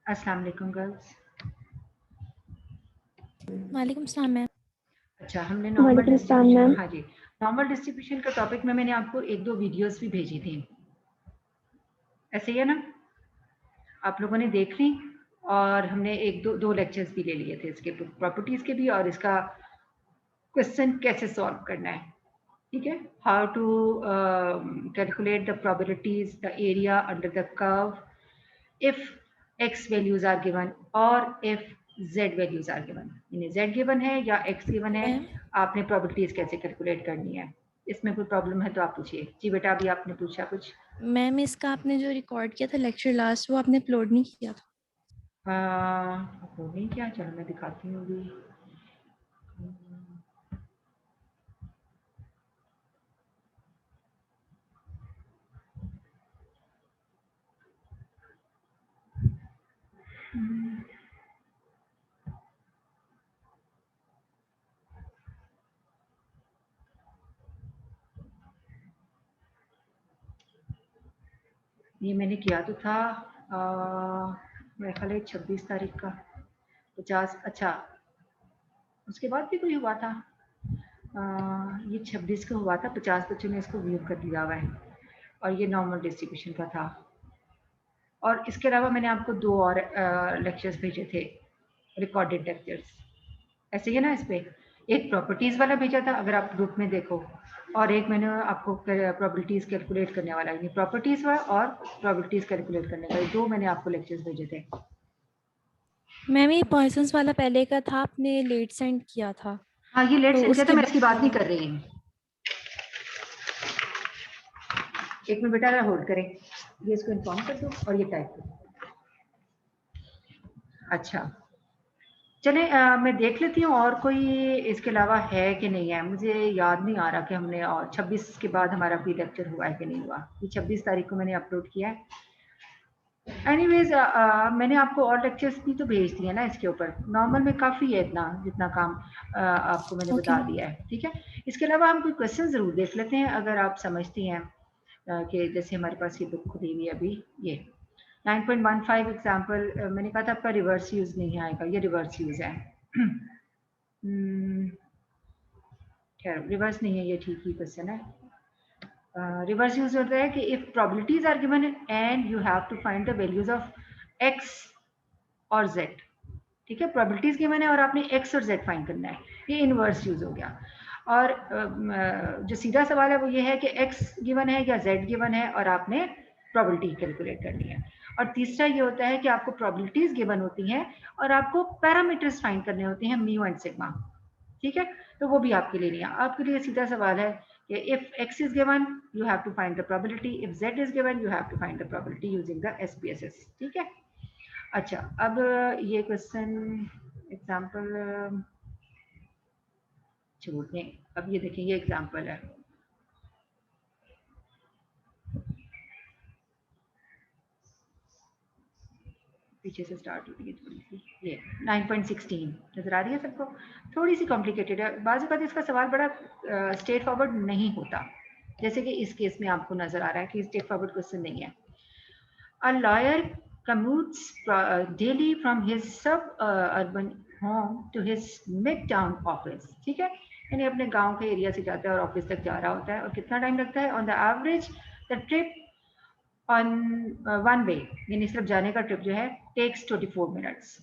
अस्सलाम वालेकुम गर्ल्स। वालेकुम सलाम मैम। अच्छा, हमने नॉर्मल वालेकुम सलाम डिस्ट्रीब्यूशन, मैम। हाँ जी, नॉर्मल डिस्ट्रीब्यूशन का टॉपिक में मैंने आपको 1-2 वीडियोस भी भेजी थी। ऐसे ही है ना? आप लोगों ने देख ली और हमने 1-2 लेक्चर्स भी ले लिए थे इसके प्रॉपर्टीज़ के भी और इसका क्वेश्चन कैसे सॉल्व करना है। ठीक है? How to calculate the probabilities, the area under the curve if x values are given और if z values are given, यानी z गिवन है या x गिवन है, मैम आपने प्रोबेबिलिटीज कैसे कैलकुलेट करनी है। इसमें कोई प्रॉब्लम है तो आप पूछिए। जी बेटा, अभी आपने पूछा कुछ। मैम इसका आपने जो रिकॉर्ड किया था लेक्चर लास्ट, वो आपने अपलोड नहीं किया था। वो नहीं क्या, चलो मैं दिखाती हूँ अभी। ये मैंने किया तो था मेरे ख्याल है 26 तारीख का 50। अच्छा, उसके बाद भी कोई हुआ था। ये 26 को हुआ था, 50 बच्चों ने इसको व्यू कर लिया हुआ है और ये नॉर्मल डिस्ट्रीब्यूशन का था। और इसके अलावा मैंने आपको 2 और लेक्चर्स भेजे थे, रिकॉर्डेड लेक्चर्स। ऐसे ही है ना, इस पे एक प्रॉपर्टीज़ वाला भेजा था अगर आप ग्रुप में देखो, और एक मैंने आपको प्रोबेबिलिटीज़ कैलकुलेट करने वाला, यानी प्रॉपर्टीज़ वाला और प्रोबेबिलिटीज़ कैलकुलेट करने वाले 2 मैंने आपको लेक्चर्स भेजे थे। मैम ये पॉइसंस वाला पहले का था, आपने लेट सेंड किया था। हाँ, ये लेट तो सेंड किया था, उसके मैं इसकी बात नहीं बाद कर रही हूँ। एक मिनट बेटा, होल्ड करें, ये इसको इन्फॉर्म कर दो और ये टाइप कर दो। अच्छा, चले मैं देख लेती हूँ और कोई इसके अलावा है कि नहीं है। मुझे याद नहीं आ रहा कि हमने और 26 के बाद हमारा कोई लेक्चर हुआ है कि नहीं हुआ। ये 26 तारीख को मैंने अपलोड किया है। एनीवेज मैंने आपको और लेक्चर्स भी तो भेज दिए ना इसके ऊपर। नॉर्मल में काफ़ी है इतना, जितना काम आपको मैंने ओके बता मैम। दिया है। ठीक है, इसके अलावा हम कोई क्वेश्चन ज़रूर देख लेते हैं अगर आप समझती हैं कि जैसे हमारे पास ये बुक खुली हुई है अभी, ये 9.15 एग्जाम्पल मैंने कहा था आपका रिवर्स यूज़ नहीं आएगा, ये रिवर्स यूज़ है। खैर रिवर्स नहीं है, ये ठीक ही क्वेश्चन है। रिवर्स यूज होता है कि if probabilities are given and you have to find the values of x और z। ठीक है, प्रोबेबिलिटीज गिवन है और आपने x और z फाइंड करना है, ये इनवर्स यूज हो गया। और जो सीधा सवाल है वो ये है कि x गिवन है या z गिवन है और आपने प्रोबेबिलिटी कैलकुलेट करनी है। और तीसरा ये होता है कि आपको प्रोबेबिलिटीज गिवन होती हैं और आपको पैरामीटर्स फाइंड करने होते हैं, म्यू एंड सिग्मा। ठीक है, तो वो भी आपके लिए नहीं है। आपके लिए सीधा सवाल है कि if x is given you have to find the probability, if z is given you have to find the probability using the SPSS। ठीक है, अच्छा अब ये क्वेश्चन एग्जाम्पल छोड़ दें। अब ये देखिए, ये एग्जाम्पल है, पीछे से स्टार्ट होती है थोड़ी सी। ये 9.16 नजर आ रही है सबको? थोड़ी सी कॉम्प्लिकेटेड है, बाज़ वक़्त इसका सवाल बड़ा स्ट्रेट फॉरवर्ड नहीं होता, जैसे कि इस केस में आपको नजर आ रहा है कि स्ट्रेट फॉरवर्ड क्वेश्चन नहीं है। A lawyer commutes daily from his suburban home to his midtown office। ठीक है, यानी अपने गांव के एरिया से जाता है और ऑफिस तक जा रहा होता है। और कितना टाइम लगता है? On the average the trip on one way, यानी सिर्फ जाने का ट्रिप जो है, takes 24 minutes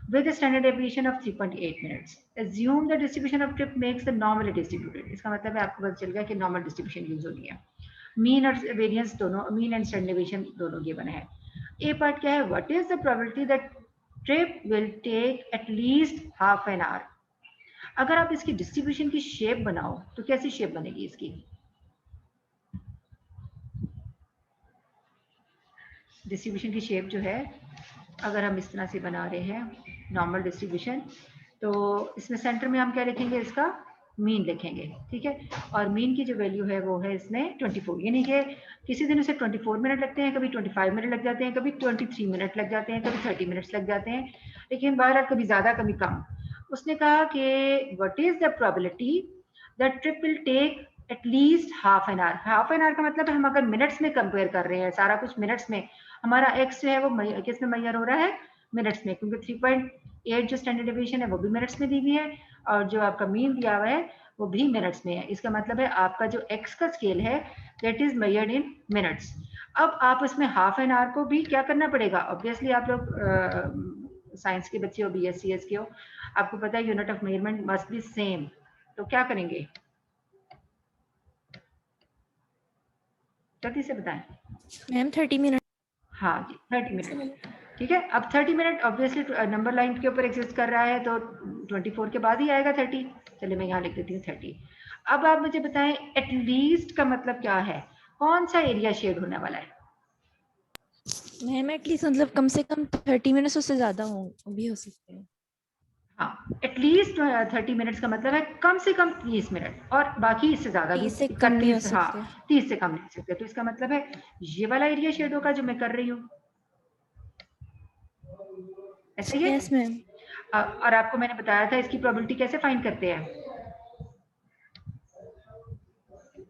with a standard deviation of 3.8 minutes। Assume the distribution of trip makes the normally distributed। इसका मतलब है आपको पता चल गया कि नॉर्मल डिस्ट्रीब्यूशन यूज होनी है। मीन और वेरिएंस दोनों, मीन एंड स्टैंडर्ड डेविएशन दोनों गिवन है। ए पार्ट क्या है? What is the probability that trip will take at least half an hour. अगर आप इसकी डिस्ट्रीब्यूशन की शेप बनाओ तो कैसी शेप बनेगी इसकी? डिस्ट्रीब्यूशन की शेप जो है, अगर हम इस तरह से बना रहे हैं नॉर्मल डिस्ट्रीब्यूशन, तो इसमें सेंटर में हम क्या लिखेंगे? इसका मीन लिखेंगे। ठीक है, और मीन की जो वैल्यू है वो है इसमें 24, यानी कि किसी दिन उसे 24 मिनट लगते हैं, कभी 25 मिनट लग जाते हैं, कभी 23 मिनट लग जाते हैं, कभी 30 मिनट्स लग जाते हैं, लेकिन बहरहाल कभी ज़्यादा कभी कम। उसने कहा कि what is the probability that trip will take at least half an hour. Half an hour का मतलब है हम अगर मिनट्स में कंपेयर कर रहे हैं, सारा कुछ मिनट्स में, हमारा एक्स जो है वो किस में मैयर हो रहा है? मिनट्स में, क्योंकि 3.8 जो स्टैंडर्ड डेविएशन है वो भी मिनट्स में दी हुई है, और जो आपका मीन दिया हुआ है वो भी मिनट्स में है। इसका मतलब है आपका जो एक्स का स्केल है that is measured in minutes. अब आप उसमें हाफ एन आवर को भी क्या करना पड़ेगा, ऑब्वियसली आप लोग साइंस के बच्चे हो, BSc के हो, आपको पता है unit of measurement must be same. तो क्या करेंगे, जल्दी से बताएं। Ma'am 30 minute. हाँ जी 30 मिनट, ठीक है। अब 30 मिनट ऑब्वियसली नंबर लाइन के ऊपर एग्जिस्ट कर रहा है, तो 24 के बाद ही आएगा 30। चलिए मैं यहाँ लिख देती हूँ 30। अब आप मुझे बताएं एटलीस्ट का मतलब क्या है, कौन सा एरिया शेड होने वाला है। मैम एटलीस्ट मतलब कम से कम 30 मिनट्स, उससे ज्यादा हो भी हो सकते हैं। हाँ एटलीस्ट 30 मिनट्स का मतलब है कम से कम 30 मिनट, और बाकी इससे ज्यादा भी 30 से कम नहीं हो 31, हाँ सकते। 30 से कम नहीं हो सकते। तो इसका मतलब है ये वाला एरिया शेड होगा जो मैं कर रही हूँ, ऐसा ही है। Yes ma'am. और आपको मैंने बताया था इसकी प्रोबेबिलिटी कैसे फाइंड करते हैं,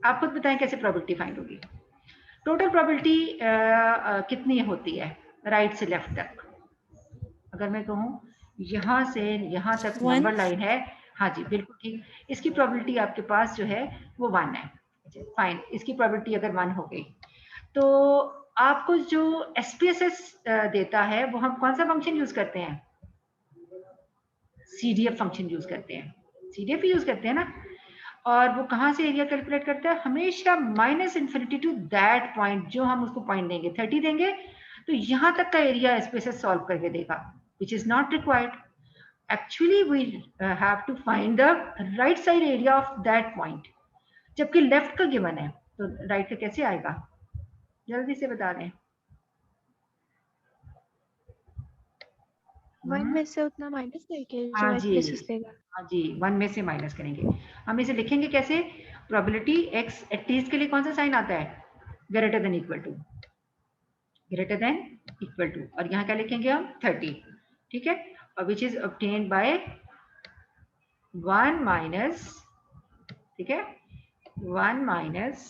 आप खुद बताएं कैसे प्रोबेबिलिटी फाइंड होगी। टोटल प्रोबेबिलिटी कितनी होती है राइट से लेफ्ट तक, अगर मैं कहूँ यहाँ से यहाँ तक 1। नंबर लाइन है, हाँ जी बिल्कुल ठीक, इसकी प्रोबेबिलिटी आपके पास जो है वो 1 है। फाइन, इसकी प्रोबेबिलिटी अगर 1 हो गई तो आपको जो SPSS देता है वो हम कौन सा फंक्शन यूज करते हैं, CDF फंक्शन यूज करते हैं, CDF यूज करते हैं ना। और वो कहाँ से एरिया कैलकुलेट करता है, हमेशा -∞ टू दैट पॉइंट, जो हम उसको पॉइंट देंगे 30 देंगे तो यहाँ तक का एरिया SPSS सॉल्व करके देगा, which is not required. Actually we have to find the right side area of that point, जबकि लेफ्ट का गिवन है, तो राइट का कैसे आएगा, जल्दी से बता दें। 1 में से उतना माइनस करके जो हाँ जी, SPSS देगा। हाँ जी 1 में से माइनस करेंगे। हम इसे लिखेंगे कैसे, प्रोबेबिलिटी x एटलीस्ट के लिए कौन सा साइन आता है, greater than equal to, greater than equal to, और यहाँ क्या लिखेंगे हम 30, ठीक है। और which is obtained by 1 minus, ठीक है 1 माइनस,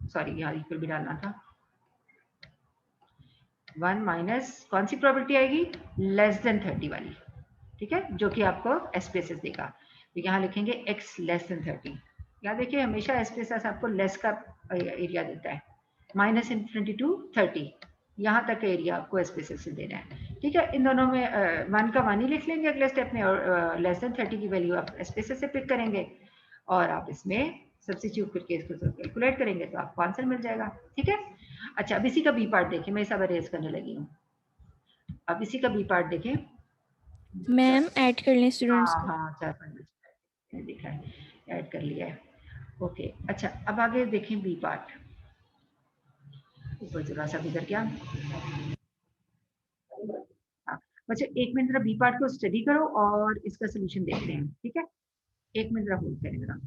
सॉरी यहाँ इक्वल भी डालना था, 1 माइनस कौन सी प्रोबेबिलिटी आएगी, लेस देन 30 वाली, ठीक है, जो कि आपको SPSS देगा। तो यहाँ लिखेंगे x लेस देन 30। यहाँ देखिए हमेशा SPSS आपको लेस का एरिया देता है, -∞ टू 30, यहाँ तक का एरिया आपको SPSS से देना है, ठीक है। इन दोनों में 1 का 1 ही लिख लेंगे अगले स्टेप में, और लेस देन 30 की वैल्यू आप SPSS से पिक करेंगे, और आप इसमें सब्स्टिट्यूट करके इसको कैलकुलेट करेंगे तो आपको आंसर मिल जाएगा, ठीक है। अच्छा अब इसी का बी पार्ट देखें, मैं सब अरेज करने लगी हूँ। अब इसी का बी पार्ट देखें, मैम ऐड कर लें स्टूडेंट्स हाँ को। हाँ 4 5 मैंने देखा है, ऐड कर लिया है, ओके। अच्छा अब आगे देखें बी पार्ट, ऊपर जरा सा गुजर गया, हाँ। बच्चे 1 मिनट जरा बी पार्ट को स्टडी करो और इसका सोल्यूशन देखते हैं, ठीक है। 1 मिनट जरा होल्ड करें जरा।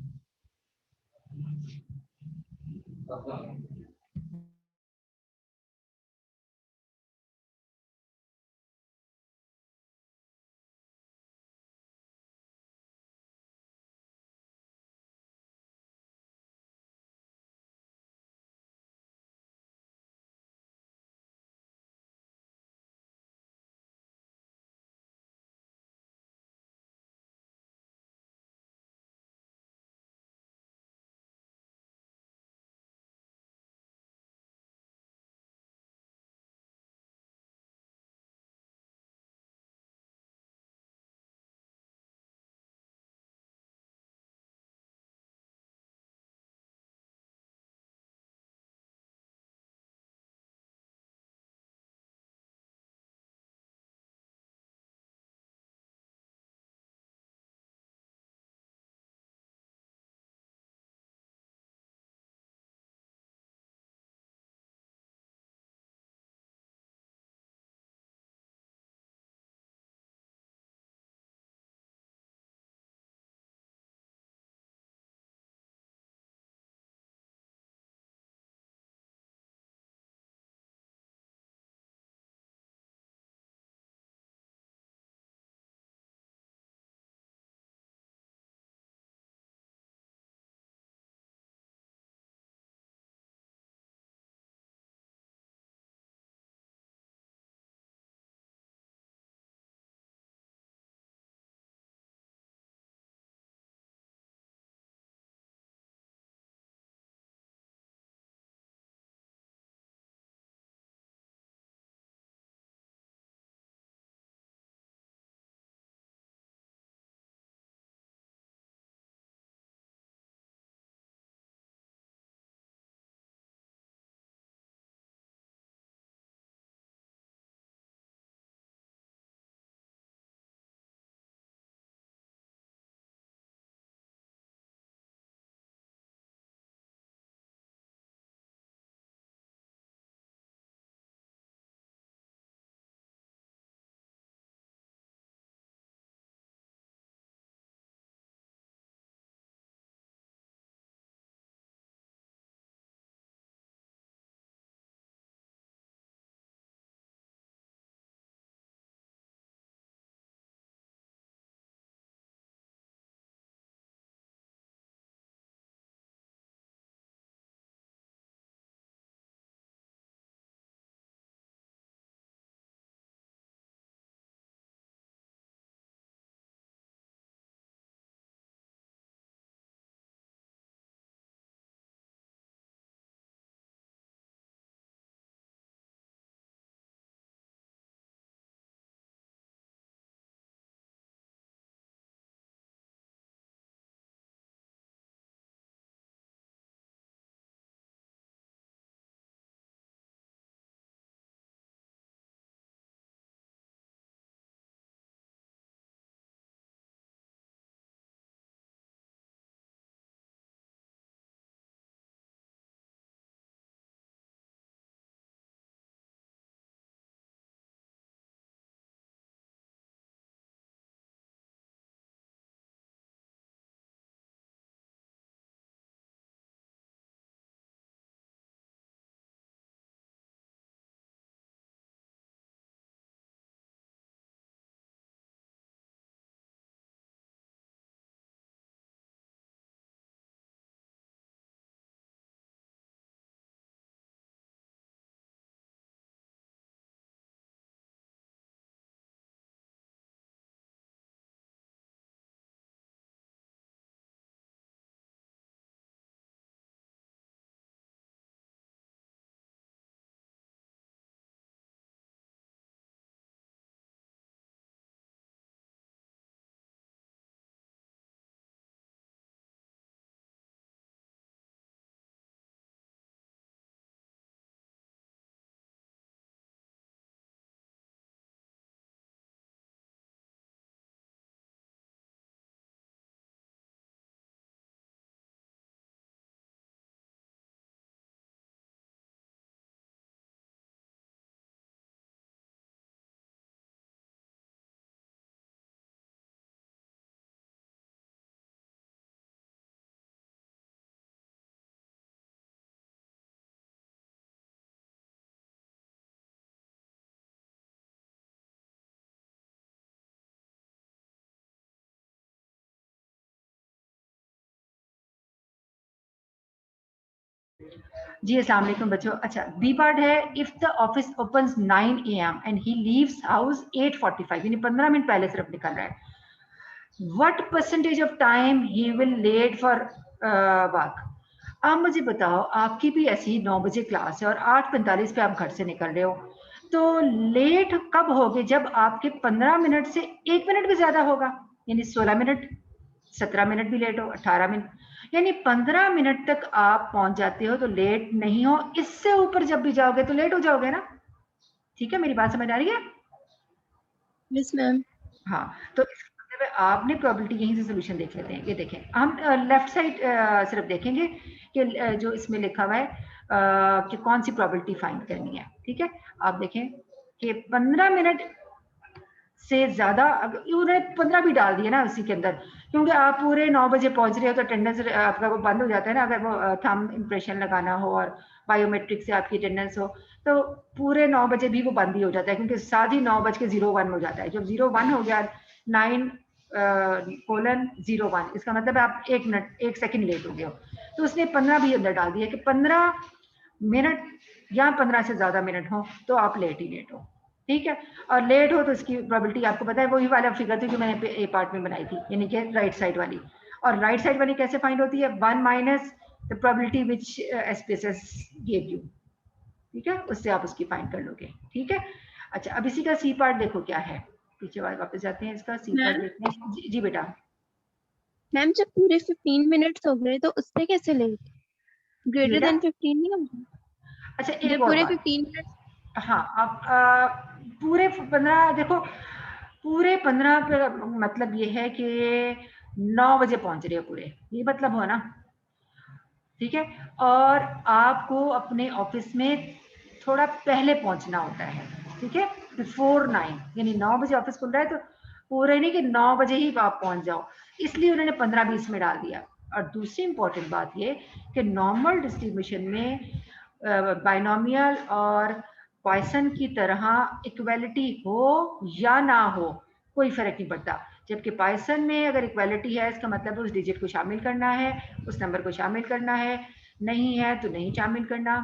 जी अस्सलाम वालेकुम बच्चों। अच्छा, बी पार्ट है, if the office opens 9 AM and he leaves house 8:45, यानी 15 मिनट पहले सिर्फ निकल रहा है, what percentage of time he will let for work. आप मुझे बताओ, आपकी भी ऐसी 9 बजे क्लास है और 8:45 पे आप घर से निकल रहे हो, तो लेट कब होगे जब आपके 15 मिनट से 1 मिनट भी ज्यादा होगा, यानी 16 मिनट, 17 मिनट भी लेट हो, 18 मिनट, यानी 15 मिनट तक आप पहुंच जाते हो तो लेट नहीं हो। इससे ऊपर जब भी जाओगे तो लेट हो जाओगे ना। ठीक है, मेरी बात समझ आ रही है? Yes ma'am. हाँ, तो इसका मतलब है आपने प्रोबेबिलिटी यहीं से सोल्यूशन देख लेते हैं। ये देखें, हम लेफ्ट साइड सिर्फ देखेंगे कि जो इसमें लिखा हुआ है कि कौन सी प्रोबेबिलिटी फाइंड करनी है। ठीक है, आप देखें कि 15 मिनट से ज्यादा, उन्होंने 15 भी डाल दिया ना उसी के अंदर, क्योंकि आप पूरे 9 बजे पहुंच रहे हो तो अटेंडेंस आपका वो बंद हो जाता है ना, अगर वो थंब इंप्रेशन लगाना हो और बायोमेट्रिक से आपकी अटेंडेंस हो तो पूरे 9 बजे भी वो बंद ही हो जाता है, क्योंकि साथ ही 9:01 हो जाता है। जब 01 हो गया 9:01, इसका मतलब है आप 1 मिनट 1 सेकंड लेट हो गए हो, तो उसने 15 भी अंदर डाल दिया कि 15 मिनट या 15 से ज्यादा मिनट हो तो आप लेट ही लेट हो। ठीक है, और लेट हो तो इसकी प्रोबेबिलिटी आपको पता है, वही वाला फिगर थी जो मैंने ए पार्ट में बनाई थी, यानी कि राइट साइड वाली। और राइट साइड वाली कैसे फाइंड होती है? 1 minus the probability which SPSS give you. ठीक है, उससे आप उसकी फाइंड कर लोगे। ठीक है, अच्छा अब इसी का सी पार्ट देखो क्या है, पीछे वापस जाते हैं, इसका सी पार्ट मैम देखते हैं। जी बेटा। मैम जब पूरे 15 मिनट्स हो गए तो उससे कैसे लेट? जी ग्रेटर बेटा। देन 15 नहीं होगा? अच्छा जब एक और पूरे बात, 15 मिनट्स। हाँ अब पूरे 15 देखो, पूरे 15 मतलब ये है कि 9 बजे पहुंच रहे हो पूरे, ये मतलब हो ना। ठीक है, और आपको अपने ऑफिस में थोड़ा पहले पहुंचना होता है। ठीक है, बिफोर 9, यानी 9 बजे ऑफिस खुल रहा है तो पूरे नहीं कि 9 बजे ही आप पहुंच जाओ, इसलिए उन्होंने 15-20 में डाल दिया। और दूसरी इंपॉर्टेंट बात ये कि नॉर्मल डिस्ट्रीब्यूशन में बाइनोमियल और पॉइसन की तरह इक्वालिटी हो या ना हो कोई फर्क नहीं पड़ता, जबकि पॉइसन में अगर इक्वालिटी है इसका मतलब उस डिजिट को शामिल करना है, उस नंबर को शामिल करना है, नहीं है तो नहीं शामिल करना,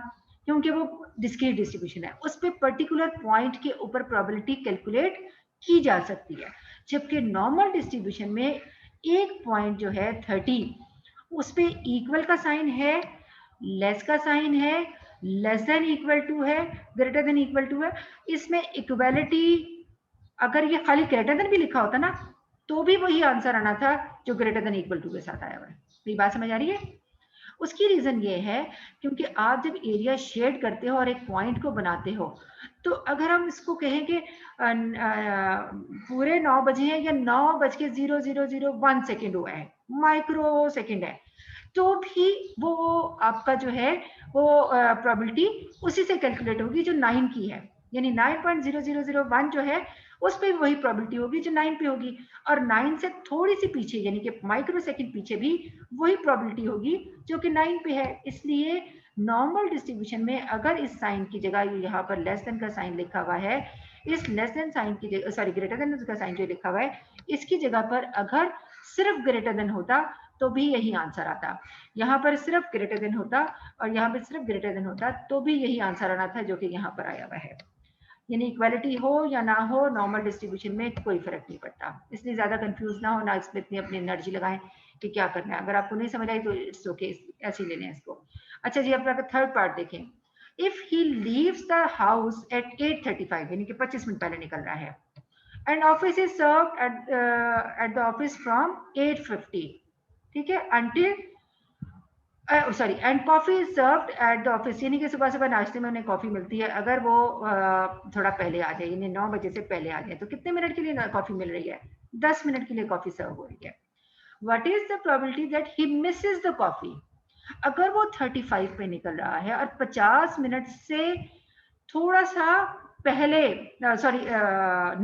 क्योंकि वो डिस्क्रीट डिस्ट्रीब्यूशन है, उस पर पर्टिकुलर पॉइंट के ऊपर प्रोबेबिलिटी कैलकुलेट की जा सकती है। जबकि नॉर्मल डिस्ट्रीब्यूशन में एक पॉइंट जो है 30, उस पर इक्वल का साइन है, लेस का साइन है, लेस देन इक्वल टू है, ग्रेटर देन इक्वल टू है। इसमें इक्वालिटी, अगर ये खाली ग्रेटर देन भी लिखा होता ना तो भी वही आंसर आना था जो ग्रेटर देन इक्वल टू के साथ आया हुआ है। मेरी बात समझ आ रही है? उसकी रीजन ये है क्योंकि आप जब एरिया शेड करते हो और एक पॉइंट को बनाते हो, तो अगर हम इसको कहें कि पूरे 9 बजे हैं या 9:0001 सेकेंड हुआ है, माइक्रो सेकेंड है, तो भी वो आपका जो है वो प्रोबेबिलिटी उसी से कैलकुलेट होगी जो 9 की है, यानी 9.0001 जो है उस पर वही प्रोबेबिलिटी होगी जो 9 पे होगी, और 9 से थोड़ी सी पीछे यानी कि माइक्रो सेकेंड पीछे भी वही प्रोबेबिलिटी होगी जो कि 9 पे है। इसलिए नॉर्मल डिस्ट्रीब्यूशन में अगर इस साइन की जगह यहाँ पर लेस देन का साइन लिखा हुआ है, इस लेस देन साइन की जगह, सॉरी ग्रेटर देन का साइन जो लिखा हुआ है, इसकी जगह पर अगर सिर्फ ग्रेटर देन होता तो भी यही आंसर आता, यहाँ पर सिर्फ ग्रेटर देन होता और यहाँ पर सिर्फ ग्रेटर देन होता तो भी यही आंसर आना था जो कि यहाँ पर आया हुआ है। यानी इक्वालिटी हो या ना हो, नॉर्मल डिस्ट्रीब्यूशन में कोई फर्क नहीं पड़ता, इसलिए ज्यादा कंफ्यूज ना हो ना, इसमें इतनी अपनी एनर्जी लगाएं कि क्या करना है। अगर आपको नहीं समझ आई तो इट्स ओके, ऐसे ही लेने इसको। अच्छा जी, अपना थर्ड पार्ट देखें। If he leaves the house at 8:35, यानी कि 25 मिनट पहले निकल रहा है, and office is served at the office from 8:50, ठीक है, until sorry, and coffee is served at the office, यानी कि सुबह सुबह नाश्ते में उन्हें कॉफी मिलती है, अगर वो थोड़ा पहले आ जाए, यानी 9 बजे से पहले आ जाए, तो कितने मिनट के लिए कॉफी मिल रही है? 10 मिनट के लिए कॉफी सर्व हो रही है। What is the probability that he Mrs the coffee? अगर वो 35 पे निकल रहा है और 50 मिनट से थोड़ा सा पहले, सॉरी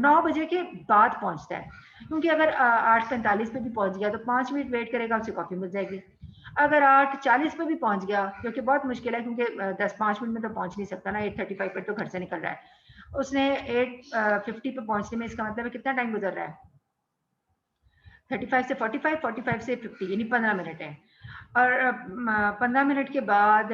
9 बजे के बाद पहुंचता है, क्योंकि अगर 8:45 पे भी पहुंच गया तो 5 मिनट वेट करेगा, उसे कॉफी मिल जाएगी। अगर 8:40 पे भी पहुंच गया, जो कि बहुत मुश्किल है क्योंकि 10-5 मिनट में तो पहुंच नहीं सकता ना, 8:35 पर तो घर से निकल रहा है, उसने 8:50 पे पहुंचने में, इसका मतलब है कितना टाइम गुजर रहा है? 35 से 45, 45 से 50, यानी 15 मिनट है। और 15 मिनट के बाद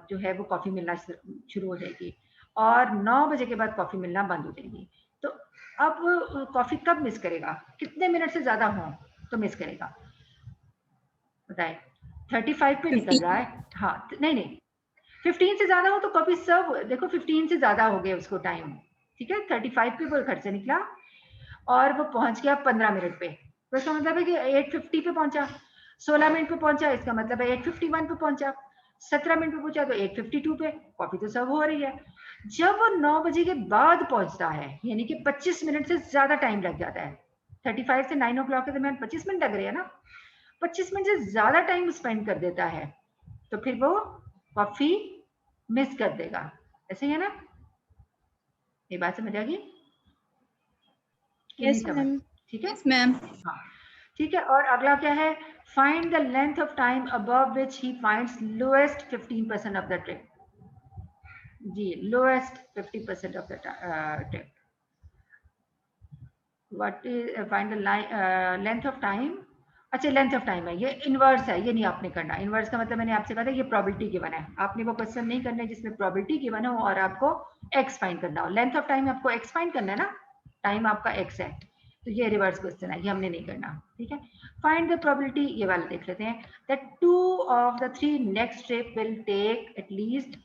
जो है वो कॉफ़ी मिलना शुरू हो जाएगी और 9 बजे के बाद कॉफ़ी मिलना बंद हो जाएगी। तो अब कॉफ़ी कब मिस करेगा? कितने मिनट से ज़्यादा हो तो मिस करेगा? बताएं। 35 पे निकल रहा है। हाँ, नहीं 15 से ज्यादा हो तो कॉपी सर्व, देखो 15 से ज्यादा हो गया उसको टाइम, ठीक है। 35 पे वो घर से निकला और वो पहुंच गया 15 मिनट पे, तो इसका मतलब है कि 8:50 पे पहुंचा। 16 मिनट पे पहुंचा, इसका मतलब है 8:51 पे पहुंचा। 17 मिनट पे पहुंचा तो 8:52 पे कॉफी तो सर्व हो रही है। जब वो 9 बजे के बाद पहुंचता है, यानी कि 25 मिनट से ज्यादा टाइम लग जाता है। 35 से 9 o'clock के दरमियान 25 मिनट लग रहे हैं ना, 25 मिनट से ज्यादा टाइम स्पेंड कर देता है, तो फिर वो कॉफी मिस कर देगा। ऐसे ही है ना? ये बात समझ आ गई कि नहीं यस समझ? मैम। ठीक है। Yes ma'am. हाँ, ठीक है। और अगला क्या है? Find the length of time above which he finds lowest 15% of the trip. जी, lowest 50% of the trip. What is find the length of time. अच्छा, लेंथ ऑफ टाइम है, ये इनवर्स है, ये नहीं आपने करना। इनवर्स का मतलब मैंने आपसे कहा था ये प्रोबेबिलिटी गिवन है, आपने वो क्वेश्चन नहीं करना है जिसमें प्रोबेबिलिटी गिवन हो और आपको एक्स फाइंड करना हो। लेंथ ऑफ टाइम आपको एक्स फाइंड करना है ना, टाइम आपका एक्स है, तो ये रिवर्स क्वेश्चन है, ये हमने नहीं करना। ठीक है। फाइंड द प्रोबेबिलिटी, ये वाला देख लेते हैं। That 2 of the 3 next trip will take at least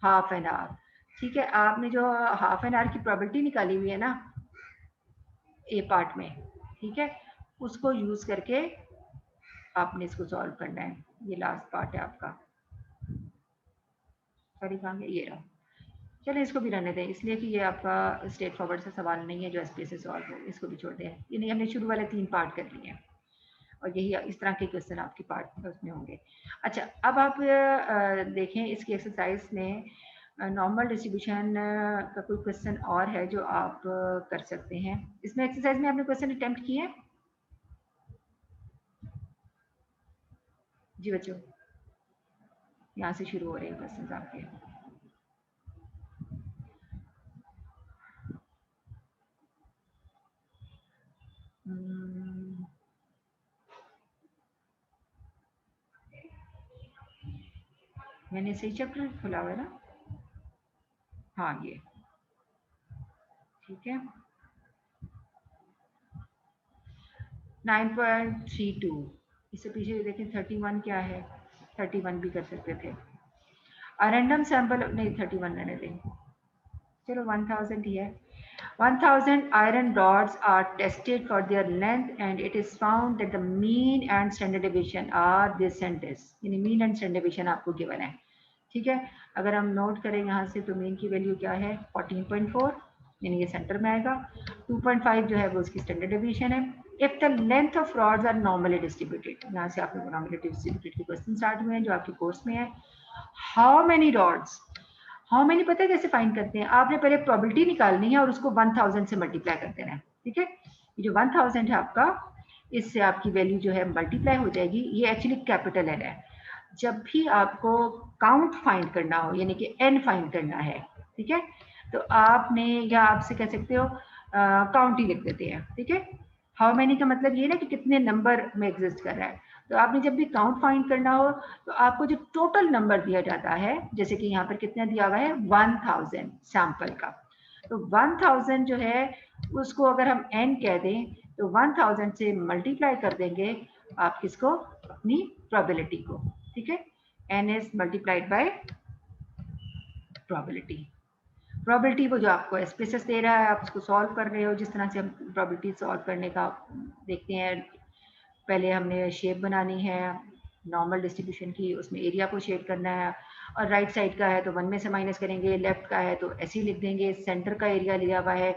half an hour. ठीक है, आपने जो हाफ एन आवर की प्रोबेबिलिटी निकाली हुई है ना ए पार्ट में, ठीक है, उसको यूज करके आपने इसको सॉल्व करना है। ये लास्ट पार्ट है आपका। सॉरी, कहाँ गया? ये रहा। चलिए इसको भी रहने दें, इसलिए कि ये आपका स्ट्रेट फॉरवर्ड से सवाल नहीं है जो एसपी से सॉल्व हो, इसको भी छोड़ दें। ये नहीं, हमने शुरू वाले 3 पार्ट कर लिए हैं और यही इस तरह के क्वेश्चन आपके पार्ट उसमें होंगे। अच्छा, अब आप देखें इसकी एक्सरसाइज में नॉर्मल डिस्ट्रीब्यूशन का कोई क्वेश्चन और है जो आप कर सकते हैं। इसमें एक्सरसाइज में आपने क्वेश्चन अटेम्प्ट किए हैं? जी बच्चों, यहाँ से शुरू हो रहे हैं क्वेश्चन आपके। मैंने सही चैप्टर खुला हुआ है ना? हाँ, ये ठीक है। 9.32, इससे पीछे देखें 31 क्या है, 31 भी कर सकते थे। रैंडम सैंपल नहीं, 31 रहने दें, चलो 1000 ही है। 1000 iron rods are tested for their length and it is found that the mean and standard deviation are this and this, यानी mean and standard deviation आपको given है। ठीक है, अगर हम नोट करें यहाँ से तो मीन की वैल्यू क्या है? 14.4, यानी ये सेंटर में आएगा। 2.5 जो है वो उसकी स्टैंडर्ड डेविएशन है। If the length of rods are normally distributed, यहाँ से आपके नॉर्मली डिस्ट्रीब्यूटेड के क्वेश्चन स्टार्ट हुए हैं जो आपके कोर्स में है। How many rods, how many पता है कैसे फाइंड करते हैं? आपने पहले प्रोबेबिलिटी निकालनी है और उसको 1000 से मल्टीप्लाई कर देना है। ठीक है, ये जो 1000 है आपका, इससे आपकी वैल्यू जो है मल्टीप्लाई हो जाएगी। ये एक्चुअली कैपिटल एन है। जब भी आपको काउंट फाइंड करना हो, यानी कि एन फाइंड करना है, ठीक है, तो आपने, या आपसे कह सकते हो काउंट ही लिख देते हैं। ठीक है, हाउ मेनी का मतलब ये ना कि कितने नंबर में एग्जिस्ट कर रहा है। तो आपने जब भी काउंट फाइंड करना हो तो आपको जो टोटल नंबर दिया जाता है, जैसे कि यहाँ पर कितना दिया हुआ है 1000 सैंपल का, तो 1000 जो है उसको अगर हम n कह दें तो 1000 से मल्टीप्लाई कर देंगे आप किसको? अपनी प्रोबेबिलिटी को। ठीक है, n is multiplied by probability. Probability वो जो आपको एसपीएसएस दे रहा है, आप उसको सॉल्व कर रहे हो। जिस तरह से हम प्रोबेबिलिटी सॉल्व करने का देखते हैं, पहले हमने शेप बनानी है नॉर्मल डिस्ट्रीब्यूशन की, उसमें एरिया को शेड करना है, और राइट साइड का है तो 1 में से माइनस करेंगे, लेफ्ट का है तो ऐसे ही लिख देंगे। सेंटर का एरिया लिया हुआ है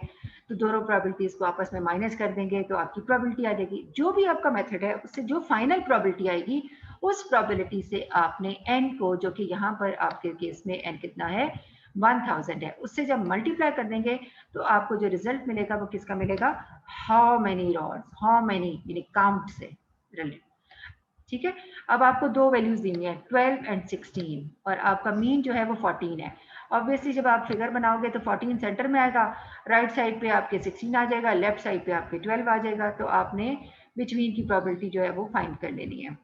तो दोनों प्रोबेबिलिटीज को आपस में माइनस कर देंगे तो आपकी प्रोबेबिलिटी आ जाएगी। जो भी आपका मेथड है उससे जो फाइनल प्रोबेबिलिटी आएगी, उस प्रोबेबिलिटी से आपने n को, जो कि यहाँ पर आपके केस में n कितना है 1000 है, उससे जब मल्टीप्लाई कर देंगे तो आपको जो रिजल्ट मिलेगा वो किसका मिलेगा? How many rods, how many यानी काउंट से रिलेटेड। ठीक है, अब आपको दो वैल्यूज दी है 12 एंड 16, और आपका मीन जो है वो 14 है। ऑब्वियसली जब आप फिगर बनाओगे तो 14 सेंटर में आएगा, राइट साइड पे आपके 16 आ जाएगा, लेफ्ट साइड पे आपके 12 आ जाएगा। तो आपने बिटवीन की प्रोबेबिलिटी जो है वो फाइंड कर लेनी है।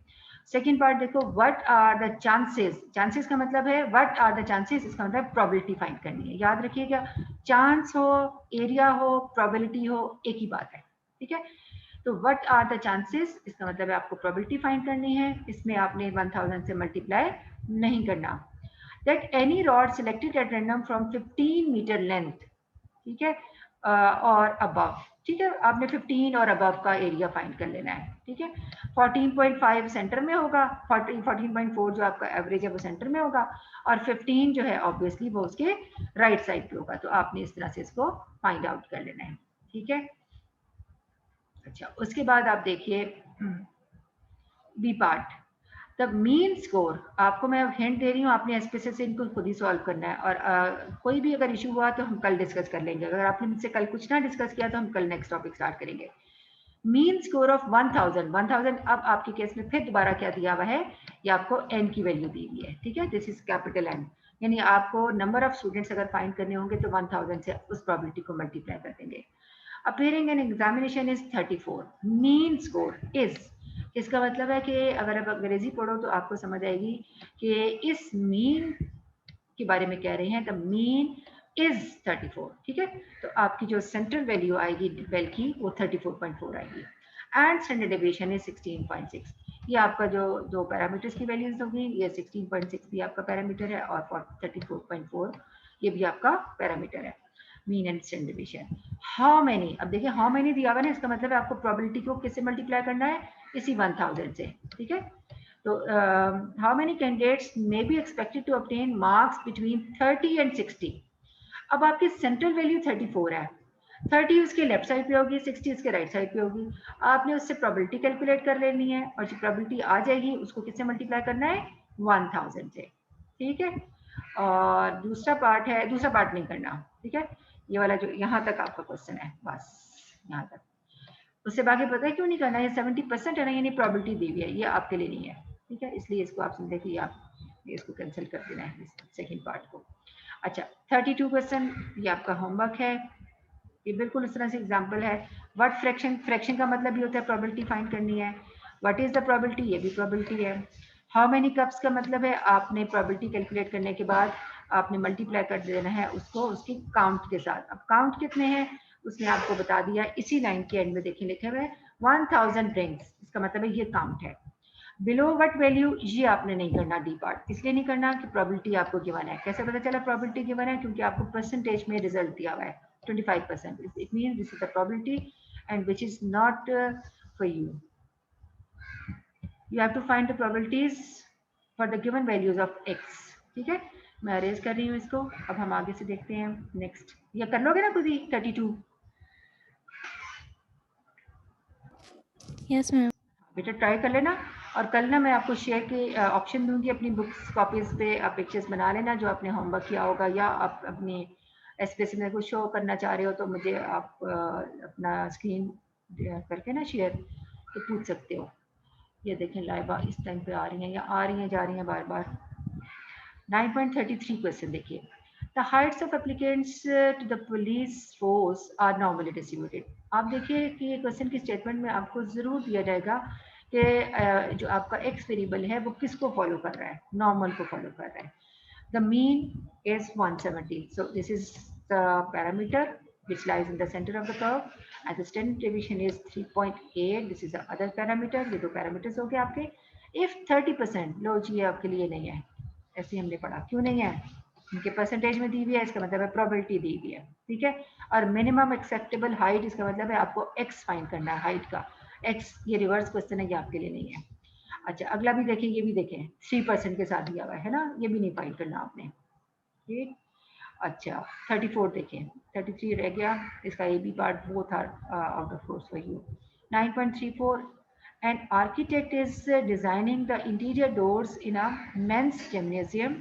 सेकेंड पार्ट देखो, what are the chances, chances का मतलब है व्हाट आर द चांसेस, इसका मतलब प्रोबेबिलिटी फाइंड करनी है। याद रखिएगा, चांस हो, एरिया हो, प्रोबेबिलिटी हो, एक ही बात है, ठीक है। तो व्हाट आर द चांसेस, इसका मतलब है आपको प्रोबेबिलिटी फाइंड करनी है, इसमें आपने 1000 से मल्टीप्लाई नहीं करना। That any rod selected at random from 15 metre length, ठीक है, और अबव, ठीक है, आपने 15 और अबव का एरिया फाइंड कर लेना है, ठीक है। 14.5 सेंटर में होगा, 14.4 जो आपका एवरेज है वो सेंटर में होगा, और 15 जो है ऑब्वियसली वो उसके राइट साइड पे होगा। तो आपने इस तरह से इसको फाइंड आउट कर लेना है, ठीक है। अच्छा, उसके बाद आप देखिए B part, the mean score, आपको मैं हिंट दे रही हूँ, आपने एसपीएसएस से इनको खुद ही सॉल्व करना है, और कोई भी अगर इशू हुआ तो हम कल डिस्कस कर लेंगे। अगर आपने मुझसे कल कुछ ना डिस्कस किया तो हम कल नेक्स्ट टॉपिक स्टार्ट करेंगे। मीन स्कोर ऑफ 1000, अब आपके केस में फिर दोबारा क्या दिया हुआ है, ये आपको एन की वैल्यू दी हुई है, ठीक है, दिस इज कैपिटल एन, यानी आपको नंबर ऑफ स्टूडेंट्स अगर फाइंड करने होंगे तो 1000 से उस प्रोबेबिलिटी को मल्टीप्लाई कर देंगे। Appearing in examination is 34, mean score is, इसका मतलब है कि अगर आप अंग्रेजी पढ़ो तो आपको समझ आएगी कि इस मीन के बारे में कह रहे हैं, द मीन इज 34, ठीक है। तो आपकी जो सेंट्रल वैल्यू आएगी वेल की वो 34.4 आएगी, एंड स्टैंडर्ड डेविएशन इज 16.6। ये आपका जो दो पैरामीटर्स की वैल्यूज होगी, ये 16.6 भी आपका पैरामीटर है और 34.4 ये भी आपका पैरामीटर है, mean and standard deviation. How many, अब देखिए हाउ मेनी दिया हुआ है ना, इसका मतलब है आपको प्रोबेबिलिटी को किससे मल्टीप्लाई करना है, इसी 1000 से, ठीक है। तो how many candidates may be expected to obtain marks between 30 and 60। अब आपकी सेंट्रल वैल्यू 34 है, 30 उसके लेफ्ट साइड पे होगी, 60 उसके राइट साइड पे होगी। आपने उससे प्रोबेबिलिटी कैलकुलेट कर लेनी है, और जो प्रोबेबिलिटी आ जाएगी उसको किससे मल्टीप्लाई करना है, 1000 से, ठीक है। और दूसरा पार्ट है, दूसरा पार्ट नहीं करना, ठीक है, ये वाला जो यहाँ तक आपका क्वेश्चन है, बस यहाँ तक, उससे बाकी पता है क्यों नहीं करना, ये 70% है ना, यानी प्रोबेबिलिटी दी हुई है, ये आपके लिए नहीं है, ठीक है, इसलिए इसको आप समझे कि आप इसको कैंसिल कर देना है सेकेंड पार्ट को। अच्छा, 32 क्वेश्चन ये आपका होमवर्क है, ये बिल्कुल इस तरह से एग्जाम्पल है। व्हाट फ्रैक्शन, फ्रैक्शन का मतलब ये होता है प्रोबेबिलिटी फाइंड करनी है। व्हाट इज द प्रोबेबिलिटी, ये भी प्रोबेबिलिटी है। हाउ मेनी कप्स का मतलब है आपने प्रोबेबिलिटी कैलकुलेट करने के बाद आपने मल्टीप्लाई कर देना है उसको उसकी काउंट के साथ। अब काउंट कितने हैं उसने आपको बता दिया, इसी लाइन के एंड में देखिए लिखे हुए 1000 रिंग्स, इसका मतलब है ये काउंट है। बिलो व्हाट वैल्यू, ये आपने नहीं करना डी पार्ट, इसलिए नहीं करना कि प्रोबेबिलिटी आपको गिवन है। कैसे पता चला प्रोबेबिलिटी गिवन है, क्योंकि आपको परसेंटेज में रिजल्ट दिया हुआ है 25%, it means this is the probability and which is not for you. You have to find the probabilities for the given values of x, ठीक है। मैं अरेज कर रही हूँ इसको, अब हम आगे से देखते हैं नेक्स्ट। ये कर लोगे ना खुद ही 32? Yes ma'am. बेटा ट्राई कर लेना, और कल ना मैं आपको शेयर के ऑप्शन दूंगी अपनी बुक्स कॉपीज पे, आप पिक्चर्स बना लेना जो आपने होमवर्क किया होगा, या आप अपनी एसपीएस में कुछ शो करना चाह रहे हो तो मुझे आप अपना स्क्रीन करके ना शेयर तो पूछ सकते हो। ये देखें लाइबा इस टाइम पे आ रही हैं, या आ रही हैं जा रही हैं बार बार। 9.33 क्वेश्चन देखिए, the heights of applicants to the police force are normally distributed. आप देखिए कि ये क्वेश्चन की स्टेटमेंट में आपको जरूर दिया जाएगा कि जो आपका एक्स वेरिएबल है वो किसको फॉलो कर रहा है, नॉर्मल को फॉलो कर रहा है। The mean is 170, so this is the parameter which lies in the center of the curve, and the standard deviation is 3.8, this is the other parameter, ये दो पैरामीटर्स हो गए आपके। if 30%, लो जी ये आपके लिए नहीं है, ऐसे हमने पढ़ा, क्यों नहीं है, इनके परसेंटेज में दी हुई है, इसका मतलब है प्रोबेबिलिटी दी हुई है, ठीक है। और मिनिमम एक्सेप्टेबल हाइट, इसका मतलब है आपको एक्स फाइंड करना है, हाइट का एक्स, ये रिवर्स क्वेश्चन है, ये आपके लिए नहीं है। अच्छा, अगला भी देखें, ये भी देखें 3% के साथ दिया हुआ है ना, ये भी नहीं फाइंड करना आपने, ठीक। अच्छा 34 देखें, 33 रह गया, इसका ए बी पार्ट वो था out of course for you. 9.34, an architect is designing the interior doors in a men's gymnasium.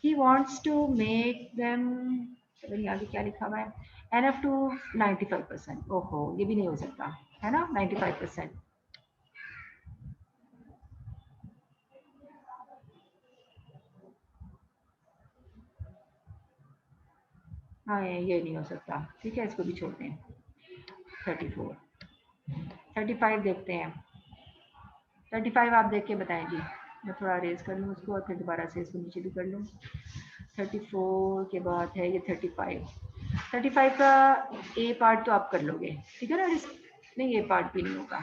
He wants to make them, आगे क्या लिखा हुआ है, enough to 95%। ओहो, ये भी नहीं हो सकता है ना, 95%। हाँ ये नहीं हो सकता, ठीक है, इसको भी छोड़ते हैं। 34, 35 देखते हैं, 35 आप देख के बताएं जी। मैं थोड़ा रेज कर लूँ उसको और फिर दोबारा से इसको नीचे भी कर लूँ। 34 के बाद है ये 35 का ए पार्ट तो आप कर लोगे, ठीक है ना? नहीं, ए पार्ट भी नहीं होगा।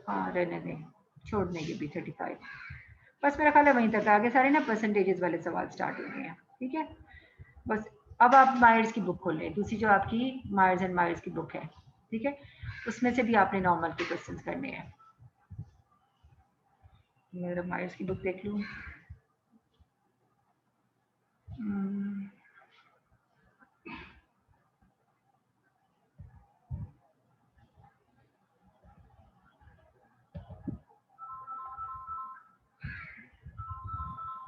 हाँ रहने दें, छोड़ देंगे भी 35। बस मेरा ख्याल है वहीं तक, आगे सारे ना परसेंटेजेस वाले सवाल स्टार्ट हो गए हैं, ठीक है? बस अब आप मायर्स की बुक खोल लें, दूसरी जो आपकी मायर्स एंड मायर्स की बुक है, ठीक है? उसमें से भी आपने नॉर्मल के क्वेश्चन करने हैं। मैं मायर्स की बुक देख लूँ।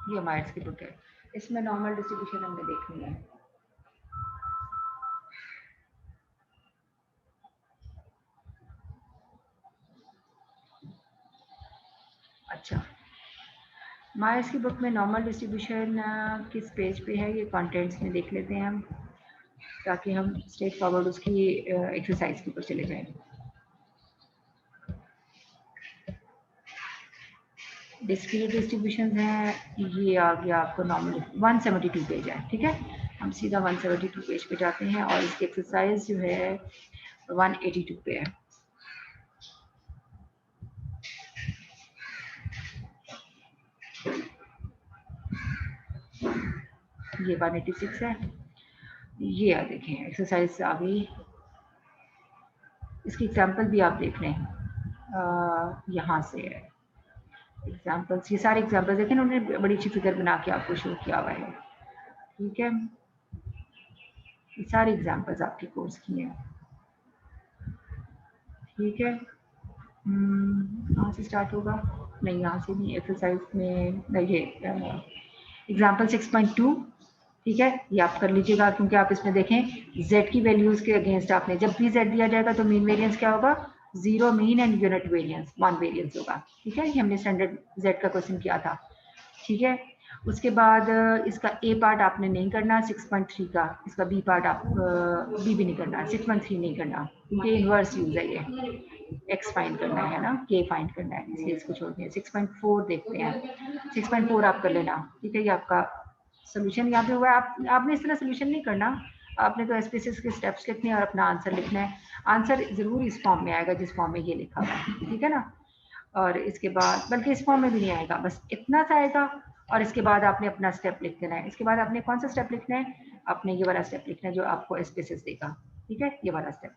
ये मायर्स की बुक है, इसमें नॉर्मल डिस्ट्रीब्यूशन हमने देखनी है। अच्छा, मायर्स की बुक में नॉर्मल डिस्ट्रीब्यूशन किस पेज पे है ये कंटेंट्स में देख लेते हैं हम, ताकि हम स्ट्रेट फॉरवर्ड उसकी एक्सरसाइज के ऊपर चले जाएं। डिस्क्रीट डिस्ट्रीब्यूशन है, ये आ गया आपको नॉर्मल 172 पेज है, ठीक है? हम सीधा 172 पेज पे जाते हैं और इसकी एक्सरसाइज जो है 182 पे है। ये 186 है। ये आ देखें एक्सरसाइज आ गई, इसकी एग्जांपल भी आप देख लें, यहाँ से है एग्जांपल्स। ये सारे एग्जांपल्स देखें, उन्होंने बड़ी अच्छी फिगर बना के आपको शो किया हुआ है, ठीक है? ये सारे एग्जांपल्स आपके कोर्स की हैं, ठीक है? कहाँ से स्टार्ट होगा? नहीं, यहाँ से नहीं, एक्सरसाइज में ये एग्जाम्पल 6.2, ठीक है? ये आप कर लीजिएगा, क्योंकि आप इसमें देखें z की वैल्यूज के अगेंस्ट आपने जब भी z दिया जाएगा तो मीन वेरिएंस क्या होगा? 0 mean and unit variance 1 variance होगा, ठीक है? ये हमने स्टैंडर्ड z का क्वेश्चन किया था, ठीक है? उसके बाद इसका ए पार्ट आपने नहीं करना 6.3 का, इसका बी पार्ट आप बी भी नहीं करना, 6.3 नहीं करना, क्योंकि इन्वर्स यूज है ये, एक्स फाइंड करना है ना, के फाइंड करना है, इसलिए इसको छोड़ दिया। 6.4 देखते हैं, 6.4 आप कर लेना, ठीक है? ये आपका सोल्यूशन यहाँ पे हुआ है। आपने इस तरह सोल्यूशन नहीं करना, आपने तो एसपीसीएस के स्टेप्स लिखने हैं और अपना आंसर लिखना है। आंसर जरूर इस फॉर्म में आएगा जिस फॉर्म में ये लिखा हुआ है, ठीक है ना? और इसके बाद बल्कि इस फॉर्म में भी नहीं आएगा, बस इतना सा आएगा और इसके बाद आपने अपना स्टेप लिख देना है। इसके बाद आपने कौन सा स्टेप लिखना है? आपने ये वाला स्टेप लिखना है जो आपको एसपीसीएस देगा, ठीक है? ये वाला स्टेप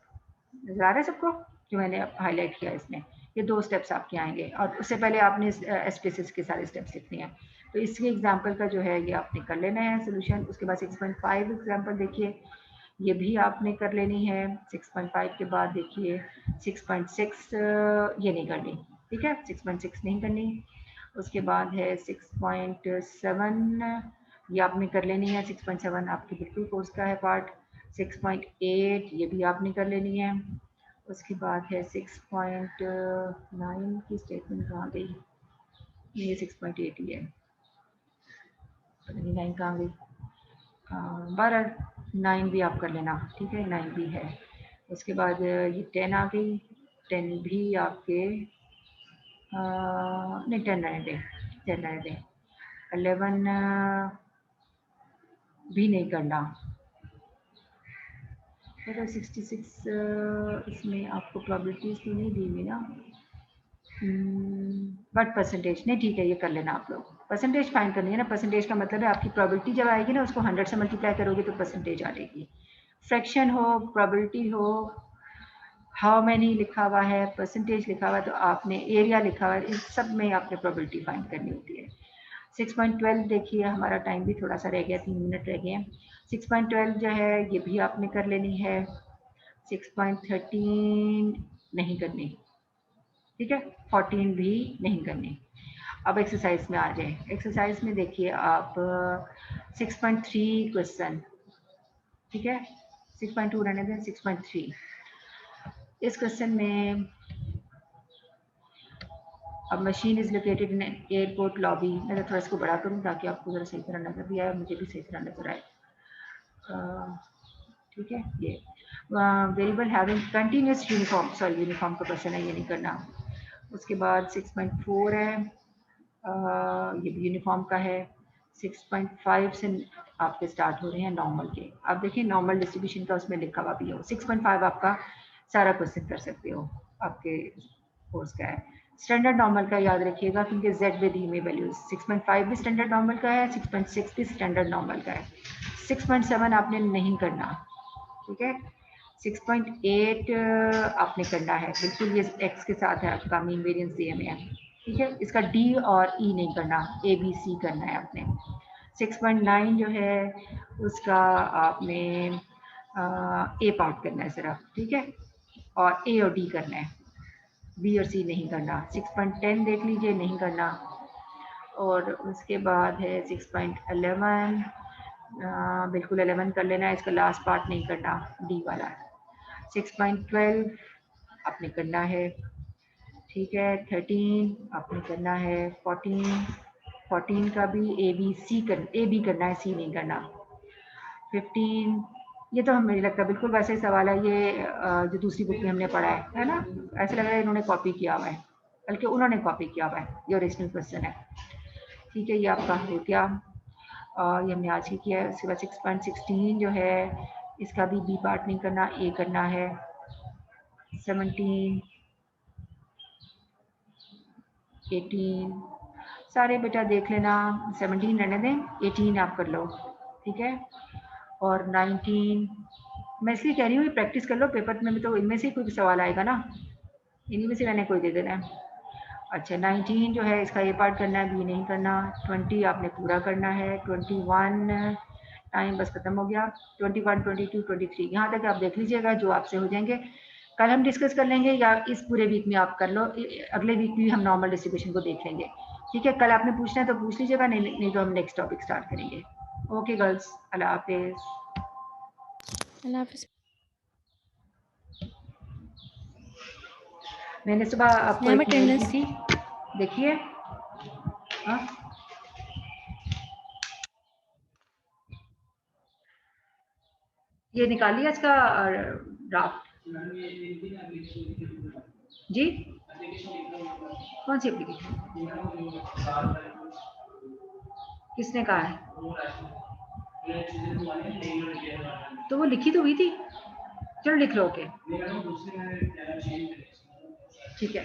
नजर आ रहा है सबको जो मैंने हाईलाइट किया इसमें? ये 2 स्टेप्स आपके आएंगे और उससे पहले आपने एसपीसीएस के सारे स्टेप्स लिखने हैं। तो इसके एग्जाम्पल का जो है ये आपने कर लेना है सोल्यूशन। उसके बाद 6.5 एग्जाम्पल देखिए, ये भी आपने कर लेनी है। 6.5 के बाद देखिए 6.6 ये नहीं करनी, ठीक है? 6.6 नहीं करनी। उसके बाद है 6.7, ये आपने कर लेनी है। 6.7 आपके बिल्कुल कोर्स का है पार्ट। 6.8 ये भी आपने कर लेनी है। उसके बाद है 6.9 की स्टेटमेंट कहाँ गई? ये 6.8 ही है, पता नहीं 9 कहाँ गई। 12 9 भी आप कर लेना, ठीक है? 9 भी है। उसके बाद ये 10 आ गई, 10 भी आपके नहीं 10 रहने दें, 10 रहने दें। 11 भी नहीं करना। फिर 66 इसमें आपको प्रोबेबिलिटीज तो नहीं दी हुई ना, बट परसेंटेज नहीं, ठीक है? ये कर लेना आप लोग। परसेंटेज फाइंड करनी है ना, परसेंटेज का मतलब है आपकी प्रोबेबिलिटी जब आएगी ना उसको 100 से मल्टीप्लाई करोगे तो परसेंटेज आ जाएगी। फ्रैक्शन हो, प्रोबेबिलिटी हो, हाउ मैनी लिखा हुआ है, परसेंटेज लिखा हुआ है, तो आपने एरिया लिखा हुआ है, इस सब में आपने प्रोबेबिलिटी फाइंड करनी होती है। 6.12 देखिए, हमारा टाइम भी थोड़ा सा रह गया, 3 मिनट रह गए हैं। 6.12 जो है ये भी आपने कर लेनी है। 6.13 नहीं करनी, ठीक है? 14 भी नहीं करनी। अब एक्सरसाइज में आ जाए। एक्सरसाइज में देखिए आप 6.3 क्वेश्चन, ठीक है? 6.2 रहने दें, 6.3 इस क्वेश्चन में अब machine is located in airport lobby. मैं थोड़ा इसको बड़ा करूं ताकि आपको ज़रा सही तरह नजर भी आए और मुझे भी सही तरह नजर आए, ठीक है। ये variable having continuous uniform, sorry uniform का क्वेश्चन है, ये नहीं करना। उसके बाद 6.4 है, ये भी यूनिफॉर्म का है। 6.5 से आपके स्टार्ट हो रहे हैं नॉर्मल के। आप देखिए नॉर्मल डिस्ट्रीब्यूशन का उसमें लिखा हुआ भी हो। 6.5 आपका सारा क्वेश्चन कर सकते हो, आपके कोर्स का है। स्टैंडर्ड नॉर्मल का याद रखिएगा क्योंकि जेड विद में वैल्यूज 6.5 भी स्टैंडर्ड नॉर्मल का है, 6.6 भी स्टैंडर्ड नॉर्मल का है। 6.7 आपने नहीं करना, ठीक है। 6.8 आपने करना है, बिल्कुल ये एक्स के साथ है आपका मीन वेरिएंस दिए में है, ठीक है। इसका डी और ई नहीं करना, ए बी सी करना है आपने। 6.9 जो है उसका आपने ए पार्ट करना है सिर्फ, ठीक है, और ए और डी करना है, बी और सी नहीं करना। 6.10 देख लीजिए, नहीं करना। और उसके बाद है 6.11, बिल्कुल 11 कर लेना है, इसका लास्ट पार्ट नहीं करना, डी वाला। 6.12 आपने करना है, ठीक है। 13 आपने करना है। 14 का भी ए बी करना है, सी नहीं करना। 15 ये तो हमें लगता है बिल्कुल वैसे ही सवाल है ये, जो दूसरी बुक में हमने पढ़ा है ना। ऐसा लग रहा है इन्होंने कॉपी किया हुआ है, बल्कि उन्होंने कॉपी किया हुआ है, ये ओरिजिनल क्वेश्चन है, ठीक है। ये आपका हो गया, ये हमने आज ही किया है। उसके बाद 6.16 जो है इसका भी बी पार्ट नहीं करना, ए करना है। 17, 18 सारे बेटा देख लेना, 17 रहने दें, 18 आप कर लो, ठीक है। और 19 मैं इसलिए कह रही हूँ प्रैक्टिस कर लो, पेपर में भी तो इनमें से कोई सवाल आएगा ना, इन्हीं में से मैंने कोई दे देना है। अच्छा 19 जो है इसका ये पार्ट करना है, बी नहीं करना। 20 आपने पूरा करना है। 21 टाइम बस खत्म हो गया। 21, 22, 23 यहाँ तक आप देख लीजिएगा, जो आपसे हो जाएंगे कल हम डिस्कस कर लेंगे, या इस पूरे वीक में आप कर लो, अगले वीक भी हम नॉर्मल डिस्ट्रीब्यूशन को देख लेंगे, ठीक है। कल आपने पूछना है तो पूछ लीजिएगा, नहीं तो हम नेक्स्ट टॉपिक स्टार्ट करेंगे। ओके गर्ल्स, अल्लाह हाफिज। अल्लाह हाफिज़। मैंने सुबह आपको मैम एक मेल की अटेंडेंस थी, देखिए। हाँ ये निकालिए आज का ड्राफ्ट जी। कौन सी एप्लीकेशन, किसने कहा है? तो वो लिखी तो हुई थी, चलो लिख लो, ओके ठीक है।